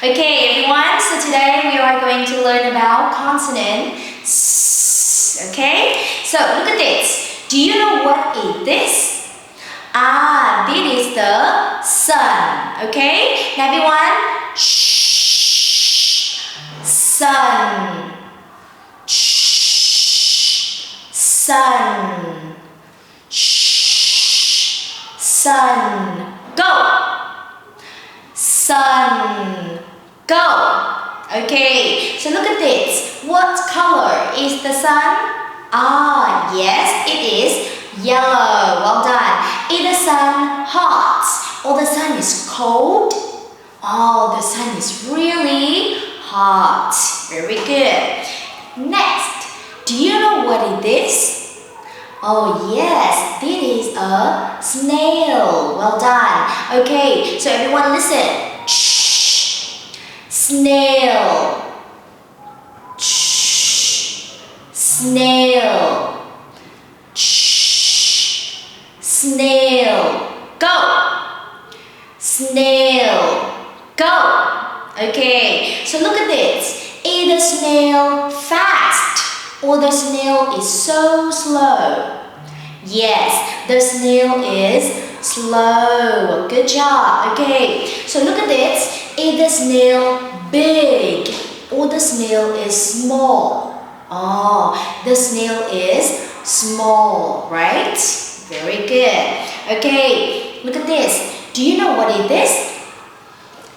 Okay, everyone, so today we are going to learn about consonant S. Okay, so look at this. Do you know what is this? This is the sun. Okay, now everyone, shh, sun, shh, sun, shh, sun. Go. Sun. Go. Okay, so look at this. What color is the sun? Yes, it is yellow. Well done. Is the sun hot or the sun is cold? The sun is really hot. Very good. Next, do you know what it is? Yes, this is a snail. Well done. Okay, so everyone listen. Shh. Snail. Shh. Snail. Shh. Snail. Go. Snail. Go. Okay, so look at this. Is the snail fast or the snail is so slow? Yes, the snail is slow. Good job. Okay, so look at this. Is the snail big or the snail is small? The snail is small, right? Very good. Okay, look at this. Do you know what it is?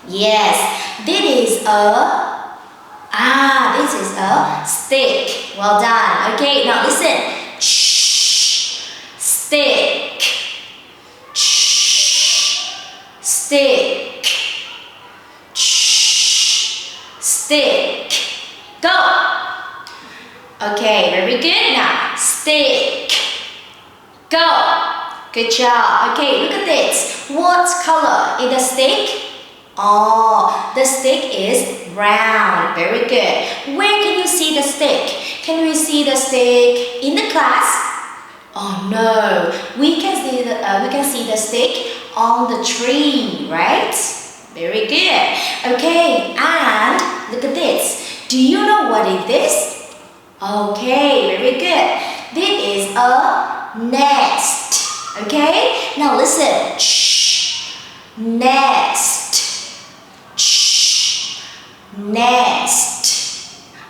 Yes, this is a stick. Well done. Okay, now listen. Shh. Stick. Shh. Stick. Shh. Stick. Go. Okay, very good. Now, stick. Go. Good job. Okay, look at this. What color is the stick? The stick is brown. Very good. Where can you see the stick? Can we see the stick in the class? No. We can see the stick on the tree, right? Very good. Okay, and look at this. Do you know what it is? Okay, very good. This is a nest. Okay? Now listen. Shh. Nest. Nest.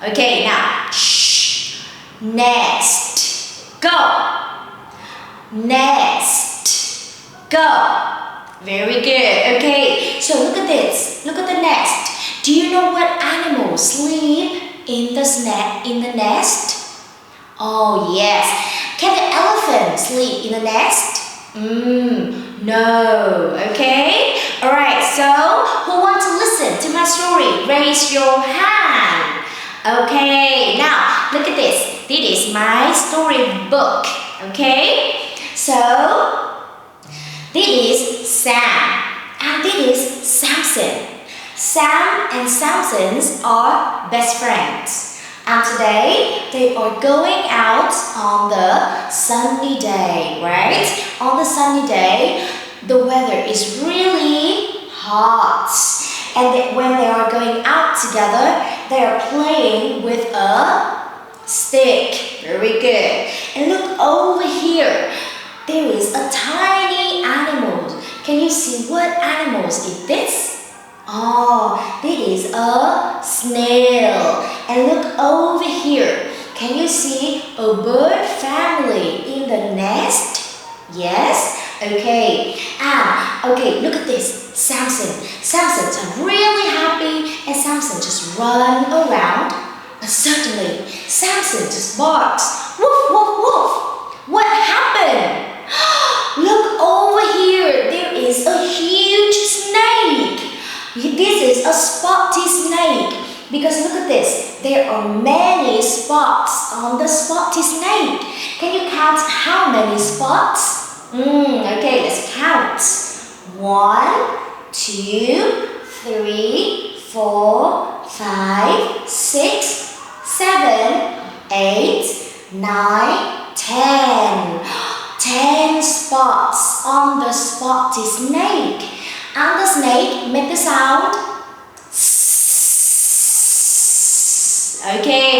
Okay, now shh. Nest. Go. Nest. Go. Very good. Okay, so look at this. Look at the nest. Do you know what animals sleep in the nest? Yes. Can the elephant sleep in the nest? No. Okay. Alright, so who wants to listen to my story? Raise your hand. Okay, now look at this. This is my storybook. Okay, so this is Sam and this is Samson. Sam and Samson are best friends. And today they are going out on the sunny day, right? On the sunny day, the weather is really hot. And when they are going out together, they are playing with a stick. Very good. And look over here. There is a tiny animal. Can you see what animals is this? This is a snail. And look over here. Can you see a bird family in the nest? Yes? Okay. Okay, look at this. Samson's really happy and Samson just run around. And suddenly, Samson just barks. Woof, woof, woof. What happened? Look over here. There is a huge snake. This is a spotty snake. Because look at this. There are many spots on the spotty snake. Can you count how many spots? Okay, let's count. 1, 2, 3, 4, 5, 6, 7, 8, 9, 10. 10 spots on the spotty snake. And the snake make the sound S. Okay.